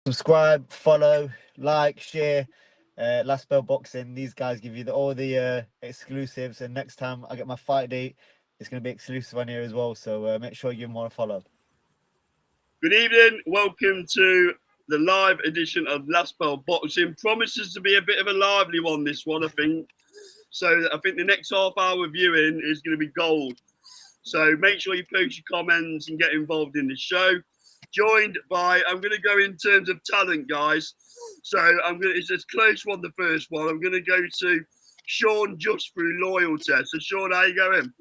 Subscribe, follow, like, share. Last Bell Boxing. These guys give you all the exclusives, and next time I get my fight date, it's going to be exclusive on here as well. So make sure you give them a follow. Good evening. Welcome to the live edition of Last Bell Boxing. Promises to be a bit of a lively one, this one, I think. So I think the next half hour viewing is going to be gold. So make sure you post your comments and get involved in the show. Joined by, I'm going to go in terms of talent, guys. So it's a close one, the first one. I'm going to go to Sean just through loyalty. So Sean, how you going?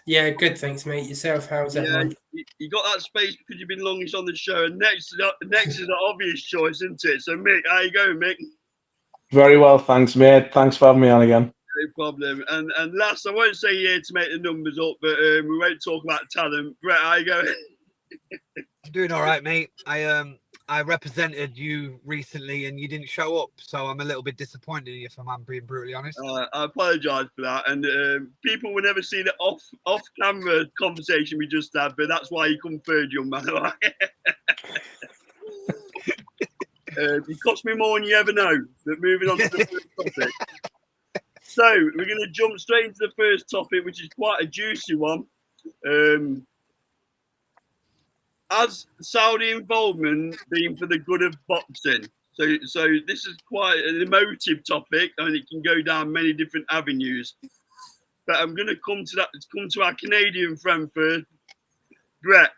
Yeah, good. Thanks, mate. Yourself? How's everyone? You got that space because you've been longest on the show. And next is an obvious choice, isn't it? So Mick, how you going, Mick? Very well, thanks, mate. Thanks for having me on again. No problem. And last, I won't say here to make the numbers up, but we won't talk about talent. Brett, how you going? Doing all right, mate. I represented you recently and you didn't show up, so I'm a little bit disappointed if I'm being brutally honest. I apologise for that, and people will never see the off camera conversation we just had, but that's why you come third, young man. It cost me more than you ever know. But moving on to the first topic. So we're going to jump straight into the first topic, which is quite a juicy one. Has Saudi involvement been for the good of boxing? So this is quite an emotive topic, and it can go down many different avenues. But I'm going to come to our Canadian friend first. Brett,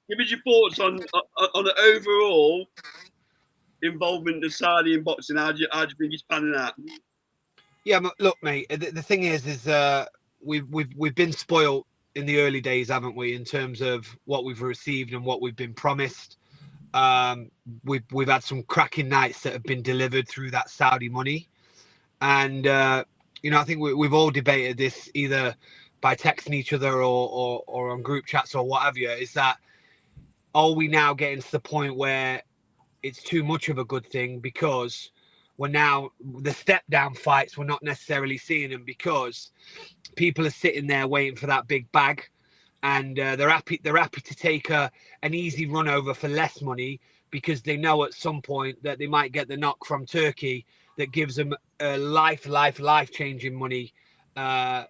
give us your thoughts on the overall involvement of Saudi in boxing. How do you think it's panning out? Yeah, look, mate. The thing is we've been spoiled in the early days, haven't we, in terms of what we've received and what we've been promised. We've had some cracking nights that have been delivered through that Saudi money. And, I think we've all debated this either by texting each other or on group chats or whatever, is that are we now getting to the point where it's too much of a good thing because we're now the step down fights, we're not necessarily seeing them because people are sitting there waiting for that big bag, and they're happy to take an easy run over for less money because they know at some point that they might get the knock from Turkey that gives them a life changing money to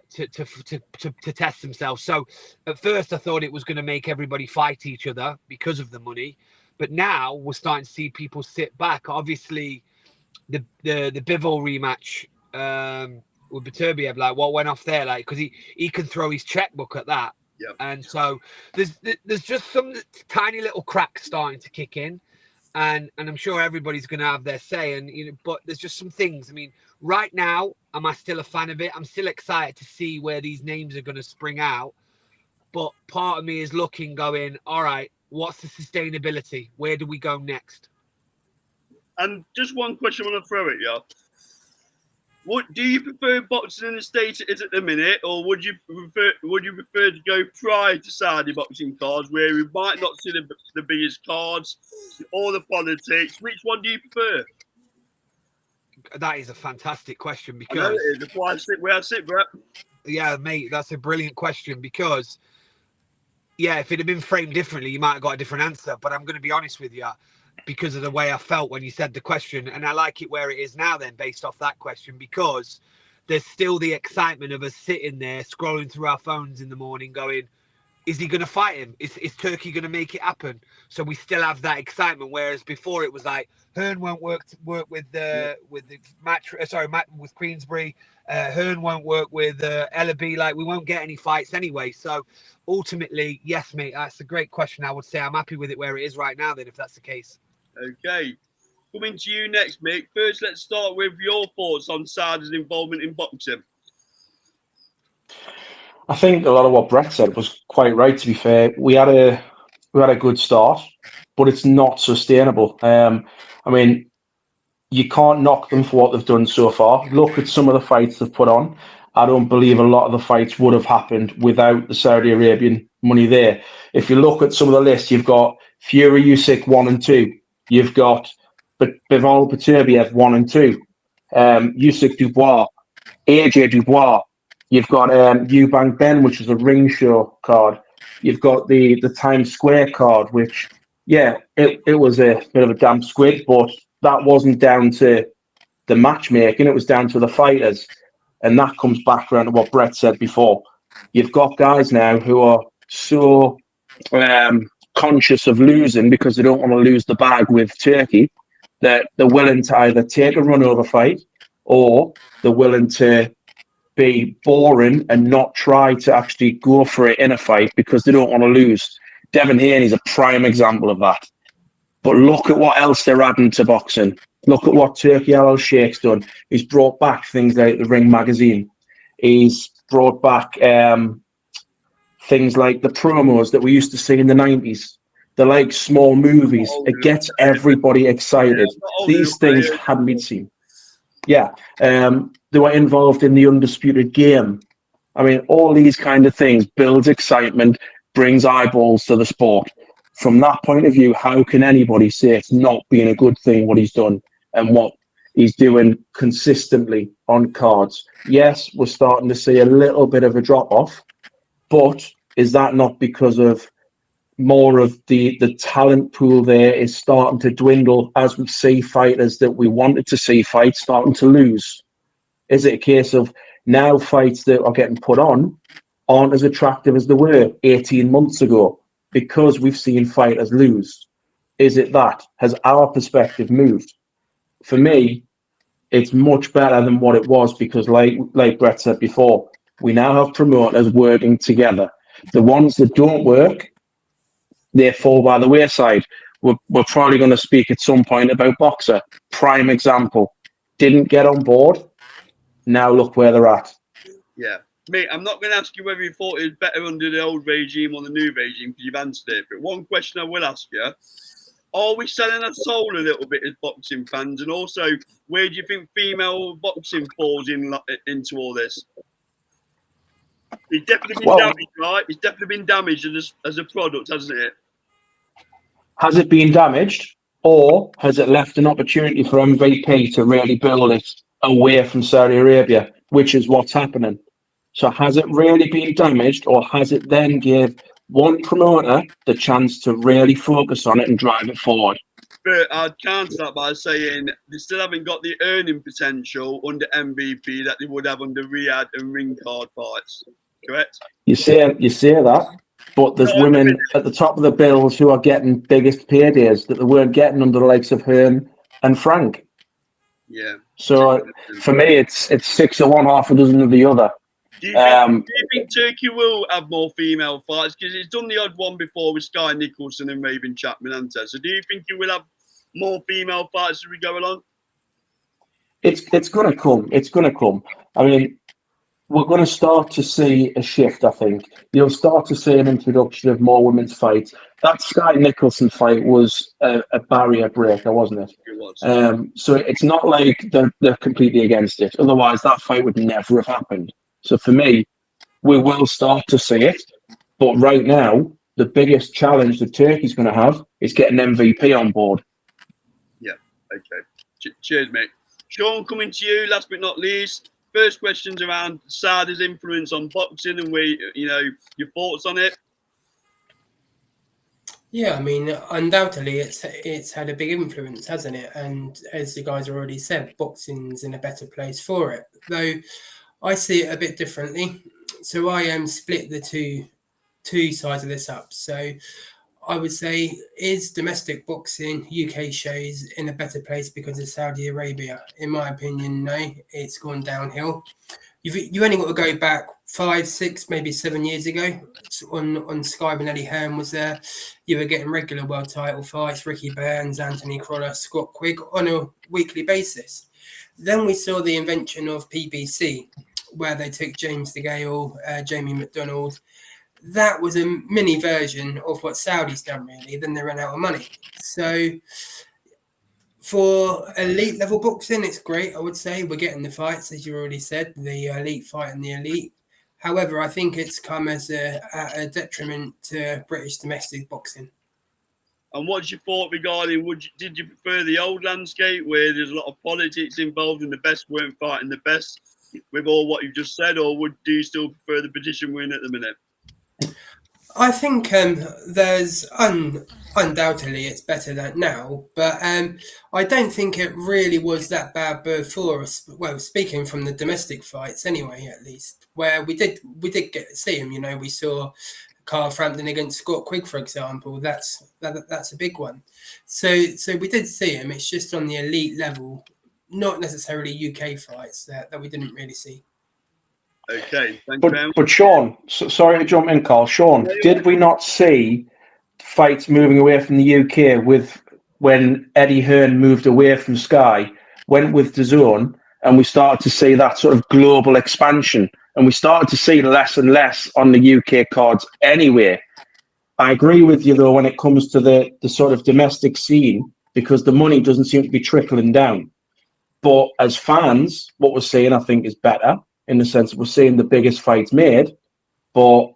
test themselves. So at first I thought it was going to make everybody fight each other because of the money, but now we're starting to see people sit back. Obviously, the Bivol rematch with Beterbiev, like what went off there, like because he can throw his checkbook at that. Yep. And so there's just some tiny little cracks starting to kick in, and I'm sure everybody's going to have their say. And but there's just some things. I mean, right now, am I still a fan of it? I'm still excited to see where these names are going to spring out. But part of me is going, all right, what's the sustainability? Where do we go next? And just one question I want to throw at you. What do you prefer boxing in the state it is at the minute, or would you prefer to go prior to Saudi boxing cards where we might not see the biggest cards or the politics? Which one do you prefer? That is a fantastic question because I know it is. That's why I sit where I sit, Brett. Yeah, mate, that's a brilliant question because if it had been framed differently, you might have got a different answer. But I'm going to be honest with you, because of the way I felt when you said the question, and I like it where it is now then based off that question, because there's still the excitement of us sitting there scrolling through our phones in the morning going, is he going to fight him? Is Turkey going to make it happen? So we still have that excitement, whereas before it was like Hearn won't work with the match. With Queensbury. Hearn won't work with Ellaby. Like we won't get any fights anyway. So ultimately, yes, mate, that's a great question. I would say I'm happy with it where it is right now. Then, if that's the case. Okay, coming to you next, Mick. First, let's start with your thoughts on Saudi's involvement in boxing. I think a lot of what Brett said was quite right. To be fair, we had a good start, but it's not sustainable. I mean, you can't knock them for what they've done so far. Look at some of the fights they've put on. I don't believe a lot of the fights would have happened without the Saudi Arabian money there. If you look at some of the lists, you've got Fury Usyk 1 and 2. You've got Bivol Beterbiev 1 and 2. Usyk Dubois, AJ Dubois. You've got Eubank Ben, which is a ring show card. You've got the Times Square card, which yeah, it was a bit of a damp squid, but that wasn't down to the matchmaking, it was down to the fighters. And that comes back around to what Brett said before. You've got guys now who are so conscious of losing because they don't want to lose the bag with Turkey that they're willing to either take a run over fight or they're willing to be boring and not try to actually go for it in a fight because they don't want to lose. Devin Haney's a prime example of that. But look at what else they're adding to boxing. Look at what Turkey Al Sheikh's done. He's brought back things like the Ring magazine. He's brought back things like the promos that we used to see in the 90s. They're like small movies. It gets everybody excited. These things hadn't been seen. Yeah. They were involved in the Undisputed Game. I mean, all these kind of things builds excitement, brings eyeballs to the sport. From that point of view, how can anybody say it's not being a good thing what he's done and what he's doing consistently on cards? Yes, we're starting to see a little bit of a drop off, but is that not because of more of the talent pool there is starting to dwindle as we see fighters that we wanted to see fight starting to lose? Is it a case of now fights that are getting put on aren't as attractive as they were 18 months ago because we've seen fighters lose? Is it that? Has our perspective moved? For me, it's much better than what it was because like Brett said before, we now have promoters working together. The ones that don't work, they fall by the wayside. We're probably going to speak at some point about Boxer. Prime example. Didn't get on board. Now look where they're at. Yeah. Mate, I'm not going to ask you whether you thought it was better under the old regime or the new regime because you've answered it. But one question I will ask you, are we selling our soul a little bit as boxing fans? And also, where do you think female boxing falls into all this? It's definitely been damaged, right? It's definitely been damaged as a product, hasn't it? Has it been damaged, or has it left an opportunity for MVP to really build it away from Saudi Arabia, which is what's happening? So has it really been damaged, or has it then give one promoter the chance to really focus on it and drive it forward? But I'd counter that by saying they still haven't got the earning potential under MVP that they would have under Riyadh and ring card fights. Correct? You say that, but there's women at the top of the bills who are getting biggest paydays that they weren't getting under the likes of Hearn and Frank. Yeah. So for me, it's 6 of one, half a dozen of the other. Do you think Turkey will have more female fights? Because it's done the odd one before with Sky Nicholson and Raven Chapman, hasn't it? So do you think you will have more female fights as we go along? It's going to come. It's going to come. I mean, we're going to start to see a shift, I think. You'll start to see an introduction of more women's fights. That Sky Nicholson fight was a barrier breaker, wasn't it? It was. So it's not like they're completely against it. Otherwise, that fight would never have happened. So for me, we will start to see it. But right now, the biggest challenge that Turkey's going to have is getting MVP on board. Yeah, okay. Cheers, mate. Sean, coming to you, last but not least. First questions around Saudi's influence on boxing and your thoughts on it. Yeah, I mean, undoubtedly, it's had a big influence, hasn't it? And as the guys already said, boxing's in a better place for it. Though I see it a bit differently. So I split the two sides of this up. So I would say, is domestic boxing, UK shows, in a better place because of Saudi Arabia? In my opinion, no, it's gone downhill. You've only got to go back 5, 6, maybe 7 years ago on Sky when Eddie Hearn was there. You were getting regular world title fights, Ricky Burns, Anthony Crolla, Scott Quigg on a weekly basis. Then we saw the invention of PBC, where they took James DeGale, Jamie McDonald. That was a mini version of what Saudi's done, really. Then they ran out of money. So for elite level boxing, it's great, I would say. We're getting the fights, as you already said, the elite fight and the elite. However, I think it's come as a detriment to British domestic boxing. And what's your thought regarding, did you prefer the old landscape where there's a lot of politics involved and the best weren't fighting the best with all what you've just said, or do you still prefer the position we're in at the minute? I think there's Undoubtedly, it's better than now, but I don't think it really was that bad before. Well, speaking from the domestic fights, anyway, at least where we did get to see him. You know, we saw Carl Frampton against Scott Quigg, for example. That's a big one. So we did see him. It's just on the elite level, not necessarily UK fights that we didn't really see. Okay, thank you very much. But Sean, sorry to jump in, Carl. Sean, did we not see fights moving away from the UK with when Eddie Hearn moved away from Sky, went with DAZN, and we started to see that sort of global expansion, and we started to see less and less on the UK cards anyway. I agree with you, though, when it comes to the sort of domestic scene, because the money doesn't seem to be trickling down. But as fans, what we're seeing, I think, is better in the sense that we're seeing the biggest fights made. But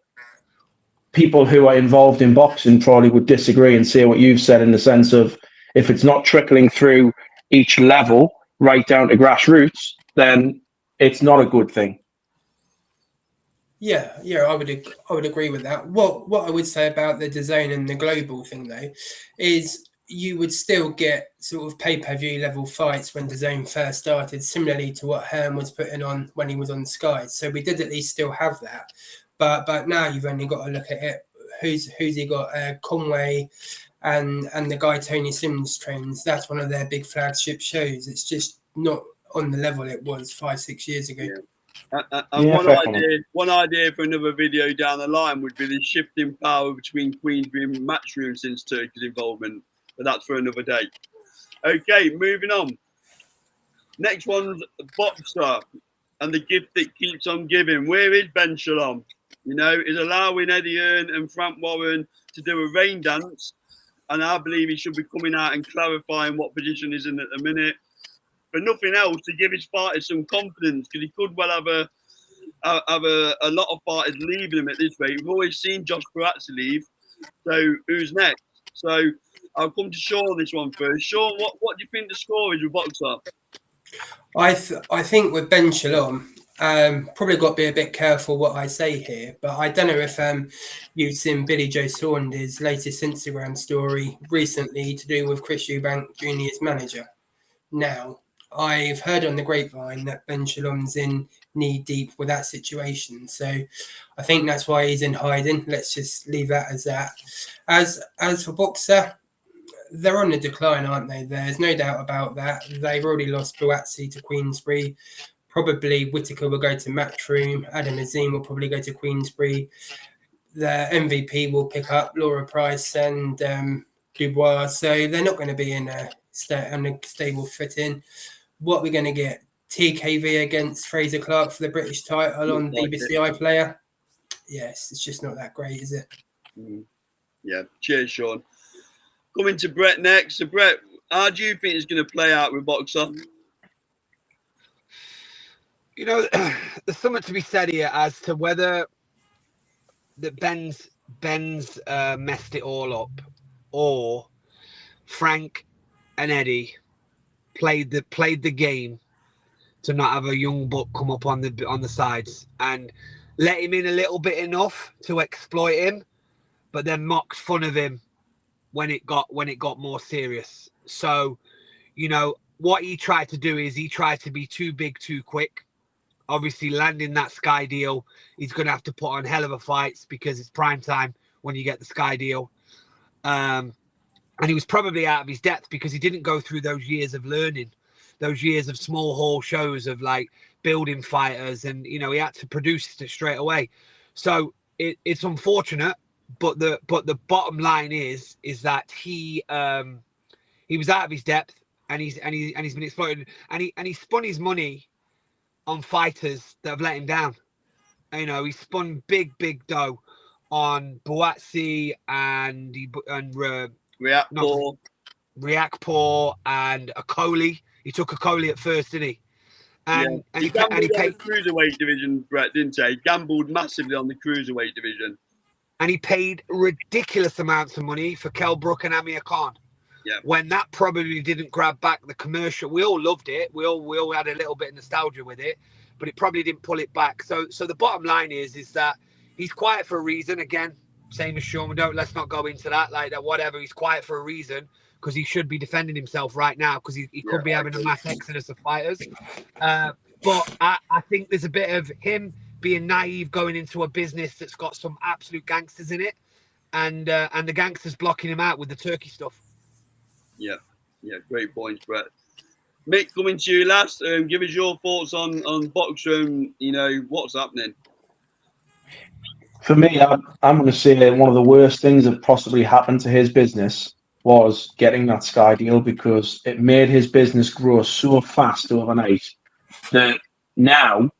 people who are involved in boxing probably would disagree and say what you've said in the sense of if it's not trickling through each level right down to grassroots, then it's not a good thing. Yeah, I would agree with that. What I would say about the DAZN and the global thing though, is you would still get sort of pay-per-view level fights when DAZN first started, similarly to what Hearn was putting on when he was on Sky. So we did at least still have that. But now you've only got to look at it. Who's he got? Conway and the guy Tony Sims trains. That's one of their big flagship shows. It's just not on the level it was 5-6 years ago. Yeah. One idea for another video down the line would be the shifting power between Queensbury and Matchroom since Turkey's involvement, but that's for another day. Okay, moving on. Next one's Boxer and the gift that keeps on giving. Where is Ben Shalom? You know, is allowing Eddie Hearn and Frank Warren to do a rain dance, and I believe he should be coming out and clarifying what position he's in at the minute. For nothing else, to give his fighters some confidence, because he could well have a lot of fighters leaving him at this rate. We've always seen Josh Baratza leave, so who's next? So I'll come to Sean on this one first. Sean, what do you think the score is with Boxer? I think with Ben Shalom, probably got to be a bit careful what I say here, but I don't know if you've seen Billy Joe Saunders' latest Instagram story recently to do with Chris Eubank Jr.'s manager. Now, I've heard on the grapevine that Ben Shalom's in knee deep with that situation, so I think that's why he's in hiding. Let's just leave that as that. As for Boxer, they're on the decline, aren't they? There's no doubt about that. They've already lost Bouatsi to Queensbury. Probably Whittaker will go to Matchroom. Adam Azim will probably go to Queensbury. The MVP will pick up Laura Price and Dubois. So they're not going to be in a stable footing. What we're going to get? TKV against Fraser Clark for the British title on BBC iPlayer? Yes, it's just not that great, is it? Yeah, cheers, Sean. Coming to Brett next. So, Brett, how do you think it's going to play out with Boxer? You know, there's something to be said here as to whether that Ben's messed it all up, or Frank and Eddie played the game to not have a young buck come up on the sides and let him in a little bit enough to exploit him, but then mocked fun of him when it got more serious. So, you know, what he tried to do is he tried to be too big too quick. Obviously, landing that Sky deal, he's going to have to put on hell of a fights because it's prime time when you get the Sky deal. And he was probably out of his depth because he didn't go through those years of learning, those years of small hall shows of like building fighters, and you know he had to produce it straight away. So it's unfortunate, but the bottom line is that he was out of his depth, and he's been exploited, and he spun his money on fighters that have let him down. You know, he spun big dough on Bouatsi and Riakpour and Akoli. He took Akoli at first, didn't he? And he gambled on the cruiserweight division, Brett, didn't he? He gambled massively on the cruiserweight division. And he paid ridiculous amounts of money for Kell Brook and Amir Khan. Yeah. When that probably didn't grab back the commercial. We all loved it. We all had a little bit of nostalgia with it, but it probably didn't pull it back. So the bottom line is that he's quiet for a reason. Again, same as Sean. Let's not go into that like that. Whatever. He's quiet for a reason because he should be defending himself right now because he could be having a mass exodus of fighters. But I think there's a bit of him being naive going into a business that's got some absolute gangsters in it, and the gangsters blocking him out with the turkey stuff. Yeah, great points, Brett. Mick, coming to you last. Give us your thoughts on Boxer and what's happening. For me, I'm going to say one of the worst things that possibly happened to his business was getting that Sky deal, because it made his business grow so fast overnight that now,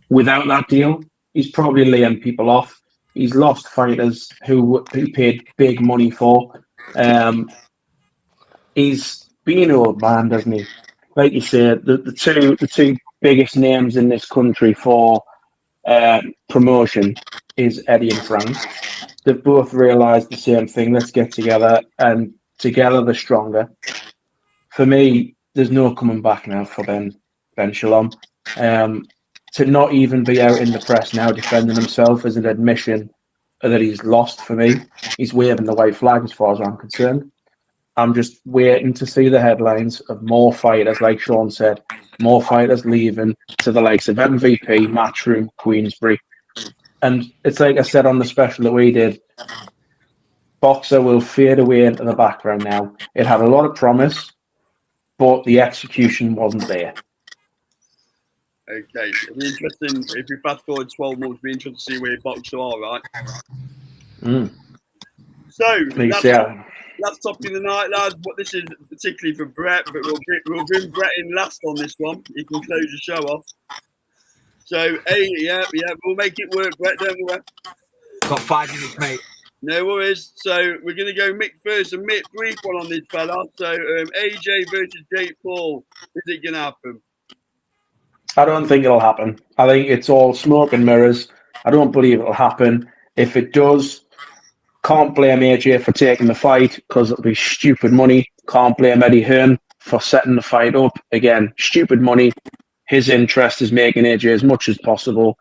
without that deal, he's probably laying people off. He's lost fighters who he paid big money for. He's been an old man, doesn't he? Like you said, the two biggest names in this country for promotion is Eddie and Frank. They've both realised the same thing. Let's get together, and together they're stronger. For me, there's no coming back now for Ben Shalom. To not even be out in the press now defending himself is an admission that he's lost for me. He's waving the white flag as far as I'm concerned. I'm just waiting to see the headlines of more fighters, like Sean said, more fighters leaving to the likes of MVP, Matchroom, Queensbury. And it's like I said on the special that we did, Boxer will fade away into the background now. It had a lot of promise, but the execution wasn't there. Okay, it'll be interesting if we fast forward 12 months. It'll be interesting to see where Boxer are, right? So, last topic of the night, lads. But this is particularly for Brett, but we'll bring Brett in last on this one. He can close the show off. So, we'll make it work, Brett. Don't worry. Got 5 minutes, mate. No worries. So we're going to go Mick first, and Mick, brief one on this fella. So AJ versus Jake Paul. Is it going to happen? I don't think it'll happen. I think it's all smoke and mirrors. I don't believe it'll happen. If it does, can't blame AJ for taking the fight because it'll be stupid money. Can't blame Eddie Hearn for setting the fight up. Again, stupid money. His interest is making AJ as much as possible.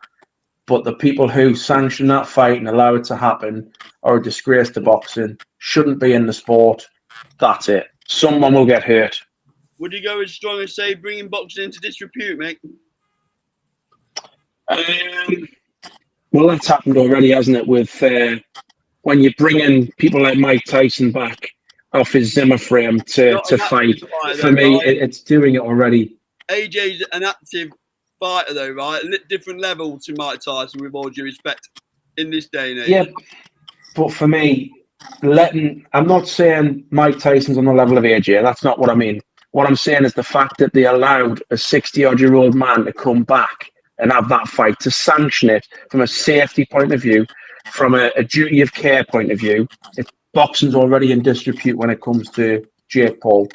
But the people who sanction that fight and allow it to happen are a disgrace to boxing, shouldn't be in the sport. That's it. Someone will get hurt. Would you go as strong as say bringing boxing into disrepute, mate? Well, that's happened already, hasn't it? With when you're bringing people like Mike Tyson back off his Zimmer frame to fight. For me, it's doing it already. AJ's an active fighter, though, right? Different level to Mike Tyson, with all due respect, in this day and age. Yeah, but for me, I'm not saying Mike Tyson's on the level of AJ. That's not what I mean. What I'm saying is the fact that they allowed a 60-odd-year-old man to come back and have that fight, to sanction it from a safety point of view, from a duty of care point of view. Boxing's already in disrepute when it comes to Jake Paul.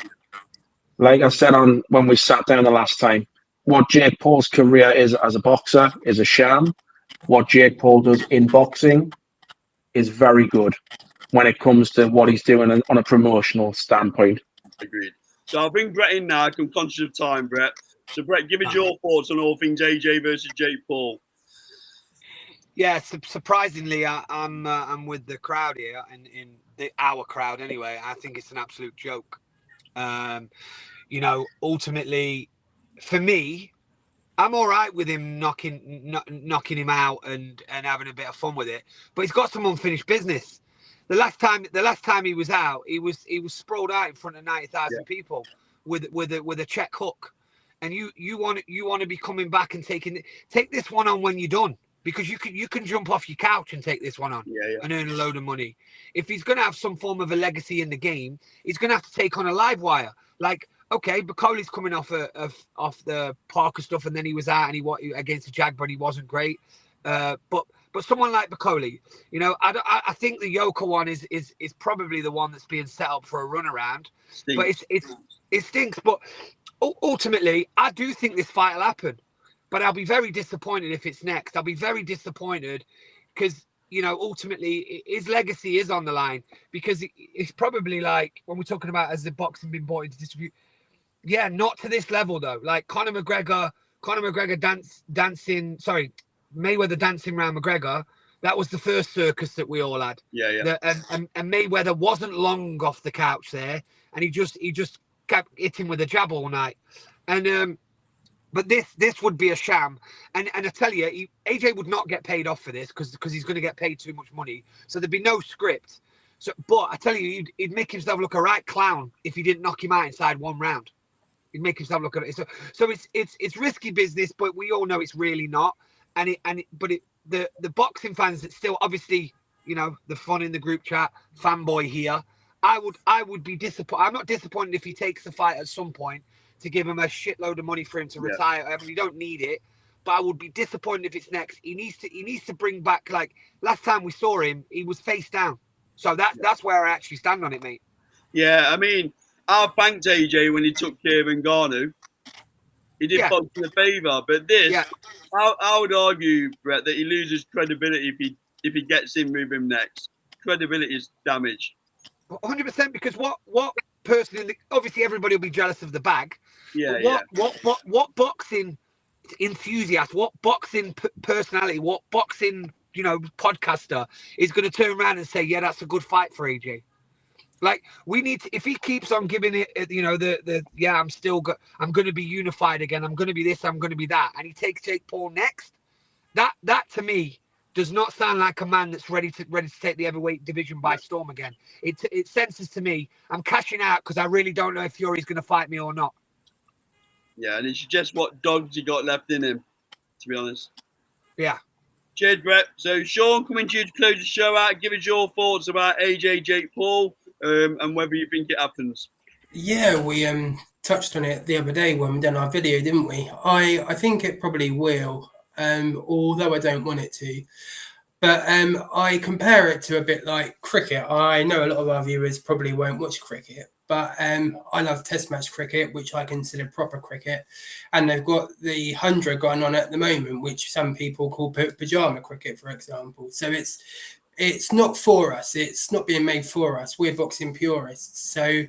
Like I said when we sat down the last time, what Jake Paul's career is as a boxer is a sham. What Jake Paul does in boxing is very good when it comes to what he's doing on a promotional standpoint. Agreed. So I'll bring Brett in now. I'm conscious of time, Brett. So Brett, give us your thoughts on all things AJ versus Jake Paul. Yeah, surprisingly, I'm with the crowd here, in our crowd anyway. I think it's an absolute joke. Ultimately, for me, I'm all right with him knocking him out and having a bit of fun with it. But he's got some unfinished business. The last time he was out, he was sprawled out in front of 90,000 people with a check hook. And you want to be coming back and take this one on when you're done, because you can jump off your couch and take this one on and earn a load of money. If he's going to have some form of a legacy in the game, he's going to have to take on a live wire. Like, okay, Bacoli's coming off the Parker stuff, and then he was out and he against the Jag, but he wasn't great. But someone like Bacoli, I think the Yoka one is probably the one that's being set up for a runaround. But it stinks. But ultimately, I do think this fight will happen. But I'll be very disappointed if it's next. I'll be very disappointed because, ultimately his legacy is on the line, because it's probably like when we're talking about has the boxing been bought into distribute. Yeah, not to this level though. Like Conor McGregor Mayweather dancing around McGregor That was the first circus that we all had. Yeah. And Mayweather wasn't long off the couch there, and he just kept hitting with a jab all night. And but this would be a sham. And I tell you, AJ would not get paid off for this because he's going to get paid too much money. So there'd be no script. So, but I tell you, he'd make himself look a right clown if he didn't knock him out inside one round. He'd make himself look at it. So it's risky business, but we all know it's really not. The boxing fans that still, obviously, you know, the fun in the group chat, fanboy here. I would be disappointed. I'm not disappointed if he takes the fight at some point to give him a shitload of money for him to retire. I mean, you don't need it, but I would be disappointed if it's next. He needs to bring back, like last time we saw him, he was face down. So that's where I actually stand on it, mate. Yeah, I mean, I thanked AJ when he took Kieran Garnu. He did boxing a favour, but this, I would argue, Brett, that he loses credibility if he gets in with him next. Credibility is damaged. 100%, because what person obviously everybody will be jealous of the bag. What boxing enthusiast, what boxing personality, what boxing podcaster is going to turn around and say, yeah, that's a good fight for AJ? Like, we need to, if he keeps on giving it, I'm going to be unified again. I'm going to be this, I'm going to be that. And he takes Jake Paul next. That to me does not sound like a man that's ready to take the heavyweight division by storm again. It senses to me, I'm cashing out because I really don't know if Fury's going to fight me or not. Yeah, and it's just what dogs he got left in him, to be honest. Yeah. Cheers, Brett. So, Sean, coming to you to close the show out. Give us your thoughts about AJ Jake Paul and whether you think it happens. Yeah, we touched on it the other day when we done our video, didn't we? I think it probably will, although I don't want it to. But I compare it to a bit like cricket. I know a lot of our viewers probably won't watch cricket, but I love test match cricket, which I consider proper cricket. And they've got the 100 going on at the moment, which some people call pajama cricket, for example. So it's not for us. It's not being made for us. We're boxing purists. So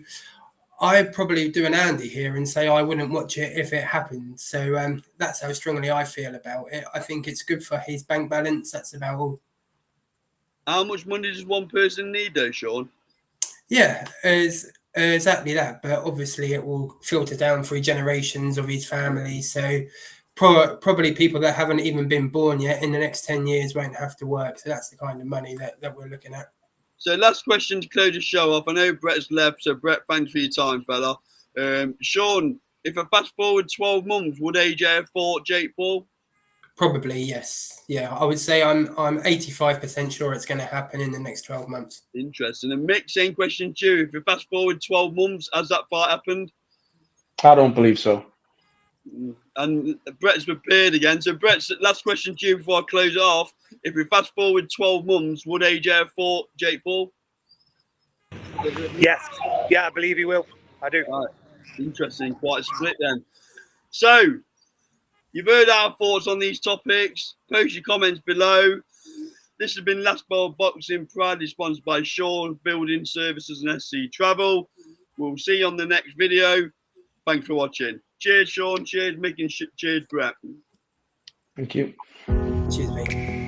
I'd probably do an Andy here and say I wouldn't watch it if it happened. So that's how strongly I feel about it. I think it's good for his bank balance. That's about all. How much money does one person need, though, Sean? Yeah, exactly that. But obviously it will filter down through generations of his family. So probably people that haven't even been born yet in the next 10 years won't have to work. So that's the kind of money that we're looking at. So last question to close the show off. I know Brett's left, so Brett, thanks for your time, fella. Sean, if I fast forward 12 months, would AJ have fought Jake Paul? Probably, yes. Yeah, I would say I'm 85% sure it's going to happen in the next 12 months. Interesting. And Mick, same question to you. If you fast forward 12 months, has that fight happened? I don't believe so. And Brett's prepared again. So Brett's last question to you before I close it off. If we fast forward 12 months, would AJ have fought Jake Paul? Yes. Yeah, I believe he will. I do. Right. Interesting. Quite a split then. So, you've heard our thoughts on these topics. Post your comments below. This has been Last Ball Boxing, proudly sponsored by Sean Building Services and SC Travel. We'll see you on the next video. Thanks for watching. Cheers, Sean. Cheers, Mick, and cheers, Brett. Thank you. Cheers, mate.